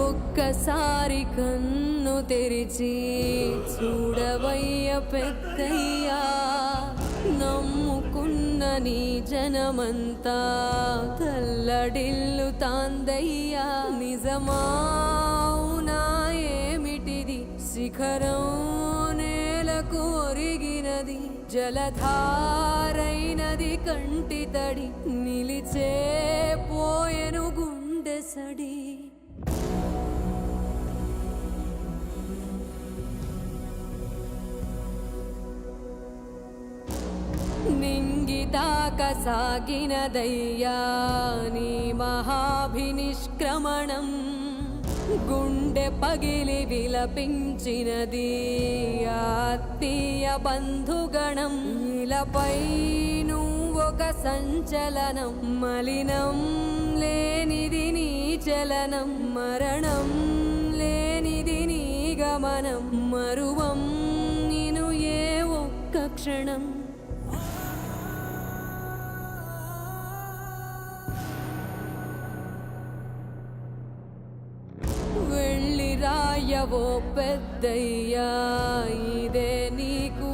ఒక్కసారి కన్ను తెరిచి చూడవయ్య పెద్దయ్యా, నమ్ముకున్న నీ జనమంతా తల్లడిల్లు తాందయ్యా. నిజమావునా ఏమిటిది, శిఖరం నేలకు ఒరిగినది, జలధారైనది కంటి తడి, నిలిచే పోయెను గుండె సడి. నింగితాక సాగినదయ్యా నీ మహాభినిష్క్రమణం, గుండె పగిలి విలపించినది ఆత్మీయ బంధుగణం. ఇలపై నువ్వొక సంచలనం, మలినం లేనిది నీ చలనం, మరణం లేనిది నీ గమనం, మరువం నిను ఏ ఒక్క క్షణం. వెళ్ళి రాయవో పెద్దయ్యా, ఇదే నీకు